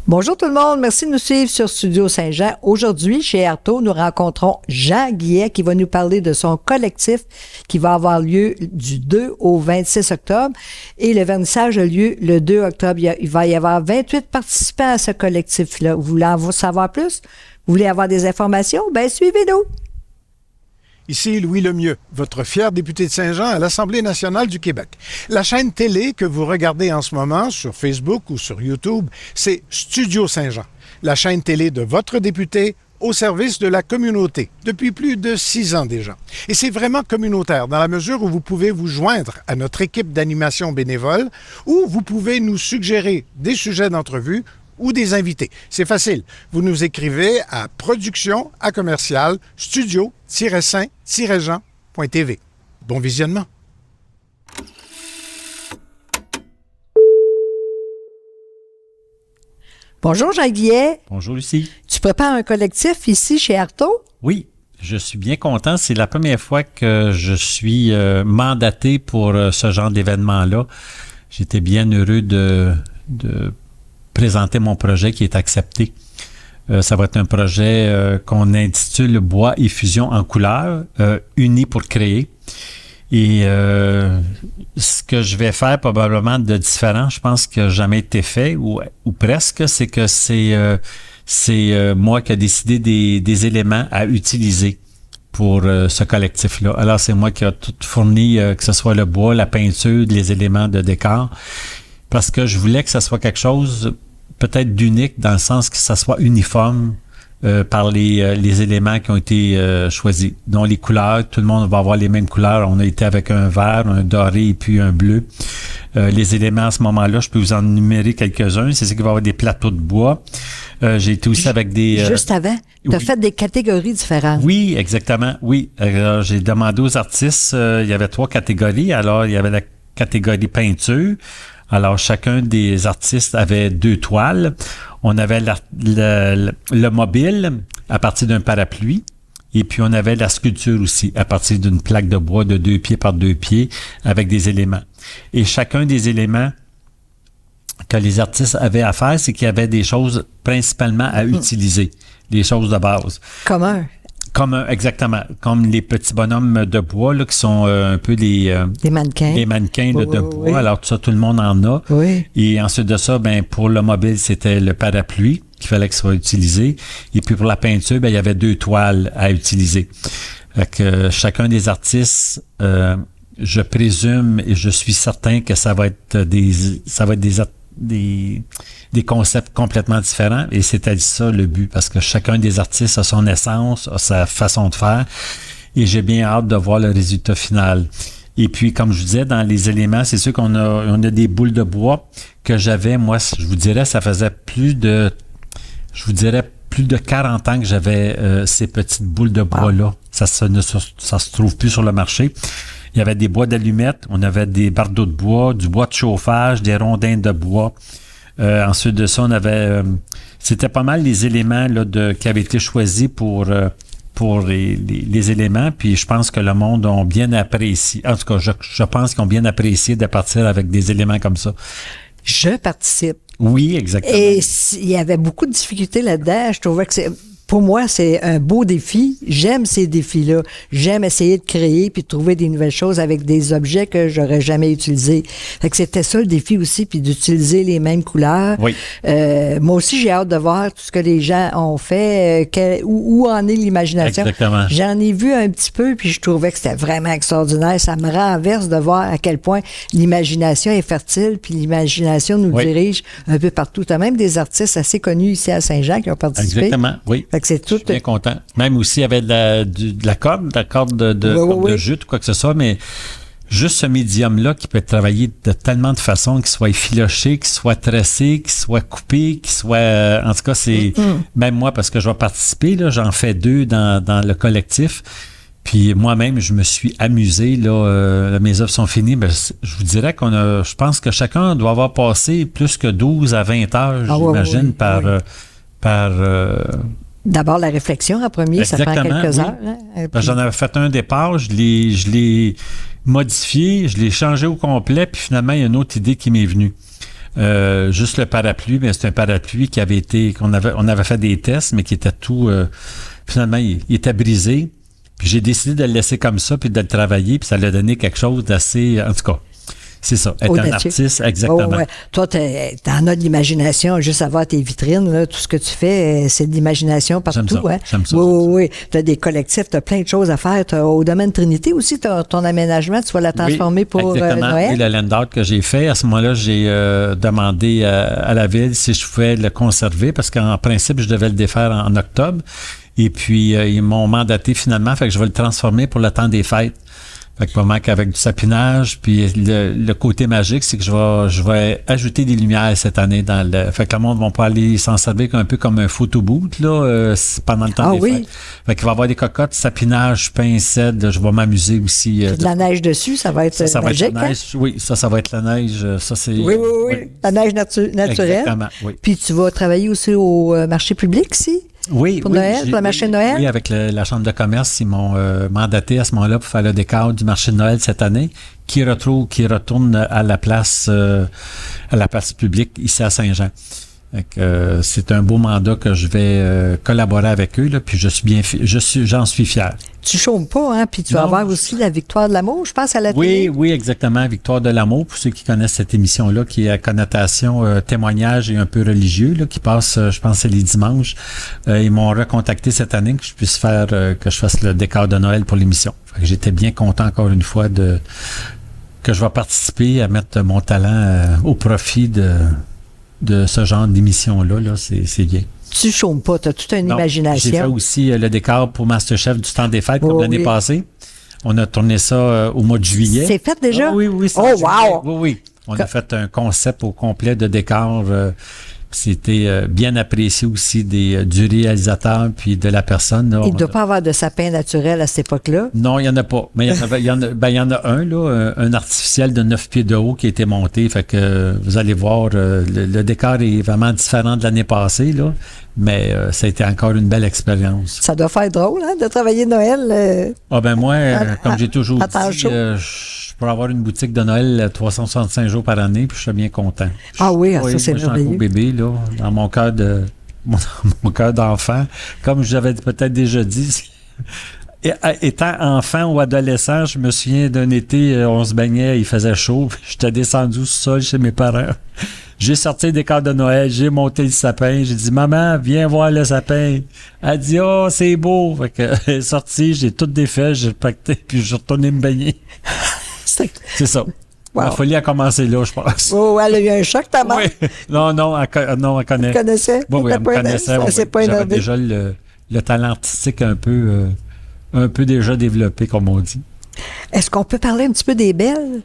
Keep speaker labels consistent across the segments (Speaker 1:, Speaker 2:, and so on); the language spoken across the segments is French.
Speaker 1: Bonjour tout le monde, merci de nous suivre sur Studio Saint-Jean. Aujourd'hui, chez Arto, nous rencontrons Jean Guillet qui va nous parler de son collectif qui va avoir lieu du 2 au 26 octobre. Et le vernissage a lieu le 2 octobre. Il va y avoir 28 participants à ce collectif-là. Vous voulez en savoir plus? Vous voulez avoir des informations? Bien, suivez-nous!
Speaker 2: Ici Louis Lemieux, votre fier député de Saint-Jean à l'Assemblée nationale du Québec. La chaîne télé que vous regardez en ce moment sur Facebook ou sur YouTube, c'est Studio Saint-Jean, la chaîne télé de votre député au service de la communauté, depuis plus de 6 ans déjà. Et c'est vraiment communautaire, dans la mesure où vous pouvez vous joindre à notre équipe d'animation bénévole ou vous pouvez nous suggérer des sujets d'entrevue ou des invités. C'est facile. Vous nous écrivez à production@studio-saint-jean.tv. Bon visionnement.
Speaker 1: Bonjour Jean Guillet.
Speaker 3: Bonjour Lucie.
Speaker 1: Tu prépares un collectif ici chez Arto?
Speaker 3: Oui, je suis bien content. C'est la première fois que je suis mandaté pour ce genre d'événement-là. J'étais bien heureux de présenter mon projet qui est accepté. Ça va être un projet qu'on intitule Bois et fusion en couleurs, unis pour créer. Et ce que je vais faire probablement de différent, je pense que jamais été fait, ou presque, c'est que c'est moi qui ai décidé des éléments à utiliser pour ce collectif-là. Alors, c'est moi qui ai tout fourni, que ce soit le bois, la peinture, les éléments de décor, parce que je voulais que ça soit quelque chose peut-être d'unique dans le sens que ça soit uniforme par les éléments qui ont été choisis. Donc les couleurs, tout le monde va avoir les mêmes couleurs. On a été avec un vert, un doré et puis un bleu. Les éléments à ce moment-là, je peux vous en numérer quelques-uns. C'est ça qu'il va y avoir des plateaux de bois. J'ai été aussi avec des...
Speaker 1: Juste avant, tu as fait des catégories différentes.
Speaker 3: Oui, exactement. Oui. Alors, j'ai demandé aux artistes, il y avait 3 catégories. Alors, il y avait la catégorie peinture. Alors, chacun des artistes avait 2 toiles. On avait le mobile à partir d'un parapluie. Et puis, on avait la sculpture aussi à partir d'une plaque de bois de 2 pieds par 2 pieds avec des éléments. Et chacun des éléments que les artistes avaient à faire, c'est qu'il y avait des choses principalement à utiliser, les choses de base. Exactement. Comme les petits bonhommes de bois là, qui sont un peu des
Speaker 1: mannequins.
Speaker 3: Des mannequins de bois. Oui. Alors, tout ça, tout le monde en a.
Speaker 1: Oui.
Speaker 3: Et ensuite de ça, pour le mobile, c'était le parapluie qu'il fallait que ce soit utilisé. Et puis pour la peinture, il y avait 2 toiles à utiliser. Fait que chacun des artistes, je présume et je suis certain que ça va être des concepts complètement différents et c'était ça le but parce que chacun des artistes a son essence, a sa façon de faire et j'ai bien hâte de voir le résultat final. Et puis, comme je vous disais, dans les éléments, c'est sûr qu'on a des boules de bois que j'avais, moi, je vous dirais, ça faisait plus de 40 ans que j'avais ces petites boules de bois-là. Ça se trouve plus sur le marché. Il y avait des bois d'allumettes, on avait des bardeaux de bois, du bois de chauffage, des rondins de bois. Ensuite de ça, on avait... c'était pas mal les éléments là, qui avaient été choisis pour les éléments. Puis je pense que le monde a bien apprécié. En tout cas, je pense qu'ils ont bien apprécié de partir avec des éléments comme ça.
Speaker 1: Je participe.
Speaker 3: Oui, exactement.
Speaker 1: Et il y avait beaucoup de difficultés là-dedans. Je trouvais que pour moi, c'est un beau défi. J'aime ces défis-là. J'aime essayer de créer puis de trouver des nouvelles choses avec des objets que j'aurais jamais utilisés. Fait que c'était ça le défi aussi, puis d'utiliser les mêmes couleurs.
Speaker 3: Oui.
Speaker 1: Moi aussi, j'ai hâte de voir tout ce que les gens ont fait, où en est l'imagination.
Speaker 3: Exactement.
Speaker 1: J'en ai vu un petit peu, puis je trouvais que c'était vraiment extraordinaire. Ça me renverse de voir à quel point l'imagination est fertile, puis l'imagination nous dirige un peu partout. Tu as même des artistes assez connus ici à Saint-Jean qui ont participé.
Speaker 3: Exactement, oui.
Speaker 1: Fait que c'est tout.
Speaker 3: Je suis bien content. Même aussi, il y avait de la corde de jute ou quoi que ce soit, mais juste ce médium-là qui peut être travaillé de tellement de façons, qu'il soit effiloché, qu'il soit tressé, qu'il soit coupé, qu'il soit... en tout cas, c'est... Même moi, parce que je vais participer, là, j'en fais 2 dans le collectif. Puis moi-même, je me suis amusé. Là, mes œuvres sont finies. Mais je vous dirais je pense que chacun doit avoir passé plus que 12 à 20 heures, j'imagine, par...
Speaker 1: D'abord, la réflexion en premier,
Speaker 3: exactement,
Speaker 1: ça prend quelques heures. Hein?
Speaker 3: J'en avais fait un départ, je l'ai modifié, je l'ai changé au complet, puis finalement, il y a une autre idée qui m'est venue. Juste le parapluie, mais c'est un parapluie qui avait été, on avait fait des tests, mais qui était tout, finalement, il était brisé. Puis j'ai décidé de le laisser comme ça, puis de le travailler, puis ça l'a donné quelque chose d'assez, en tout cas, c'est ça, être un artiste, exactement.
Speaker 1: Oh, ouais. Toi, t'en as de l'imagination, juste à voir tes vitrines, là, tout ce que tu fais, c'est de l'imagination partout.
Speaker 3: J'aime ça.
Speaker 1: Oui. Tu as des collectifs, tu as plein de choses à faire. Au domaine Trinité aussi, ton aménagement, tu vas la transformer pour Noël.
Speaker 3: Oui, le land art que j'ai fait, à ce moment-là, j'ai demandé à la ville si je pouvais le conserver, parce qu'en principe, je devais le défaire en octobre. Et puis, ils m'ont mandaté finalement, fait que je vais le transformer pour le temps des fêtes. Fait que vraiment qu'avec du sapinage, puis le côté magique, c'est que je vais ajouter des lumières cette année dans le. Fait que le monde va pas aller s'en servir un peu comme un photo booth là pendant le temps des fêtes. Fait qu'il va y avoir des cocottes, sapinage, pincettes, je vais m'amuser aussi.
Speaker 1: De la neige dessus, ça va être
Speaker 3: ça
Speaker 1: magique.
Speaker 3: Va être la neige, oui, ça va être la neige. Ça c'est.
Speaker 1: Oui. La neige naturelle.
Speaker 3: Exactement, oui.
Speaker 1: Puis tu vas travailler aussi au marché public ici?
Speaker 3: Oui,
Speaker 1: pour Noël, pour le marché de Noël?
Speaker 3: Oui, avec la Chambre de commerce, ils m'ont mandaté à ce moment-là pour faire le décor du marché de Noël cette année, qui retourne à la place publique ici à Saint-Jean. C'est un beau mandat que je vais collaborer avec eux, là, puis j'en suis fier.
Speaker 1: Tu chômes pas, hein? Puis tu vas avoir aussi la Victoire de l'amour, je pense, à la télé.
Speaker 3: Oui, exactement. Victoire de l'amour, pour ceux qui connaissent cette émission-là, qui est à connotation témoignage et un peu religieux, là, qui passe, je pense, c'est les dimanches. Ils m'ont recontacté cette année que je puisse que je fasse le décor de Noël pour l'émission. J'étais bien content, encore une fois, que je vais participer à mettre mon talent au profit de ce genre d'émission-là. Là, c'est bien.
Speaker 1: Tu chômes pas, tu as toute une imagination.
Speaker 3: J'ai fait aussi le décor pour MasterChef du temps des fêtes, comme l'année passée. On a tourné ça au mois de juillet.
Speaker 1: C'est fait déjà?
Speaker 3: Oui.
Speaker 1: Wow!
Speaker 3: Oui. On a fait un concept au complet de décor. C'était bien apprécié aussi du réalisateur puis de la personne. Là,
Speaker 1: il ne doit pas avoir de sapin naturel à cette époque-là?
Speaker 3: Non, il n'y en a pas. Mais il y en a un, là, un artificiel de 9 pieds de haut qui a été monté. Fait que vous allez voir, le décor est vraiment différent de l'année passée, là. Mais ça a été encore une belle expérience.
Speaker 1: Ça doit faire drôle, hein, de travailler Noël.
Speaker 3: Moi, comme j'ai toujours dit, je pourrais avoir une boutique de Noël 365 jours par année, puis je serais bien content.
Speaker 1: Ça c'est merveilleux.
Speaker 3: Je suis un beau bébé, là, dans mon cœur mon cœur d'enfant. Comme j'avais peut-être déjà dit, étant enfant ou adolescent, je me souviens d'un été, on se baignait, il faisait chaud, j'étais descendu au sol chez mes parents. J'ai sorti le décor de Noël, j'ai monté le sapin, j'ai dit « Maman, viens voir le sapin ». Elle dit « Oh, c'est beau ». Fait que, elle est sortie, j'ai tout défait, j'ai pacté, puis je suis retourné me baigner. C'est ça. Wow. La folie a commencé là, je pense.
Speaker 1: Oh, elle a eu un choc, ta mère?
Speaker 3: Oui. Non, elle connaît.
Speaker 1: Elle connaissait?
Speaker 3: Oui, elle me connaissait. J'avais déjà le talent artistique un peu déjà développé, comme on dit.
Speaker 1: Est-ce qu'on peut parler un petit peu des belles?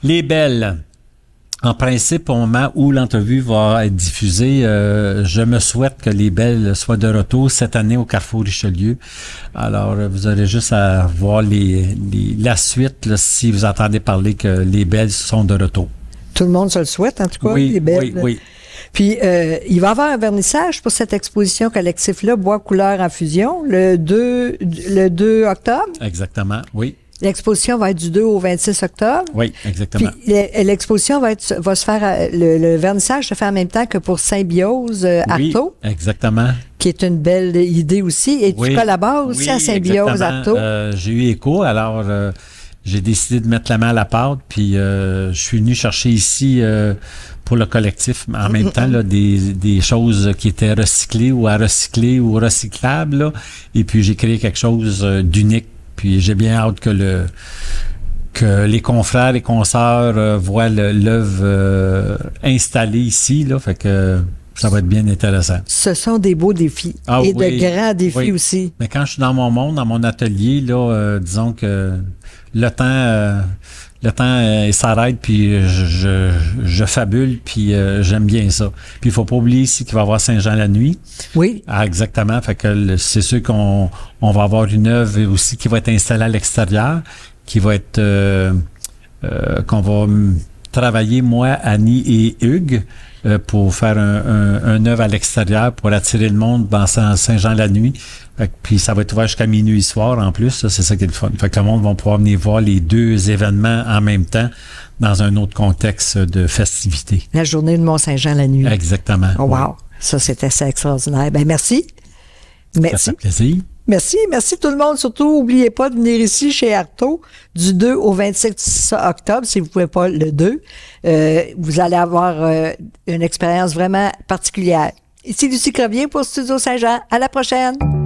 Speaker 3: Les belles. En principe, au moment où l'entrevue va être diffusée, je me souhaite que les belles soient de retour cette année au Carrefour Richelieu. Alors, vous aurez juste à voir la suite là, si vous entendez parler que les belles sont de retour.
Speaker 1: Tout le monde se le souhaite, en tout cas,
Speaker 3: oui,
Speaker 1: les belles.
Speaker 3: Oui.
Speaker 1: Puis, il va y avoir un vernissage pour cette exposition collective-là, Bois couleur en fusion, le 2 octobre.
Speaker 3: Exactement, oui.
Speaker 1: L'exposition va être du 2 au 26 octobre.
Speaker 3: Oui, exactement.
Speaker 1: Puis l'exposition va se faire, le vernissage se fait en même temps que pour Symbiose Artaud.
Speaker 3: Oui, exactement.
Speaker 1: Qui est une belle idée aussi. Et tu collabores aussi à Symbiose Artaud.
Speaker 3: J'ai eu écho, alors j'ai décidé de mettre la main à la pâte, puis je suis venu chercher ici pour le collectif, en même temps, là, des choses qui étaient recyclées ou à recycler ou recyclables. Là. Et puis j'ai créé quelque chose d'unique. Puis j'ai bien hâte que les confrères et consoeurs voient l'œuvre installée ici. Là, fait que ça va être bien intéressant.
Speaker 1: Ce sont des beaux défis. Et de grands défis aussi.
Speaker 3: Mais quand je suis dans mon monde, dans mon atelier, là, disons que le temps il s'arrête, puis je fabule, puis j'aime bien ça. Puis il faut pas oublier ici qu'il va y avoir Saint-Jean la nuit.
Speaker 1: Oui.
Speaker 3: Ah, exactement. Fait que c'est sûr qu'on va avoir une œuvre aussi qui va être installée à l'extérieur, qui va être qu'on va travailler, moi, Annie et Hugues, pour faire un œuvre à l'extérieur pour attirer le monde dans Saint-Jean la nuit. Puis ça va être ouvert jusqu'à minuit soir en plus, ça, c'est ça qui est le fun. Fait que le monde va pouvoir venir voir les deux événements en même temps dans un autre contexte de festivité.
Speaker 1: La journée de Mont-Saint-Jean la nuit.
Speaker 3: Exactement.
Speaker 1: Oh, wow.
Speaker 3: Oui.
Speaker 1: Ça, c'était assez extraordinaire. Ben merci.
Speaker 3: Ça
Speaker 1: Merci.
Speaker 3: fait plaisir.
Speaker 1: Merci tout le monde. Surtout, n'oubliez pas de venir ici chez Artaud du 2 au 26 octobre, si vous ne pouvez pas le 2. Vous allez avoir une expérience vraiment particulière. Ici Lucie Crevier pour Studio Saint-Jean. À la prochaine!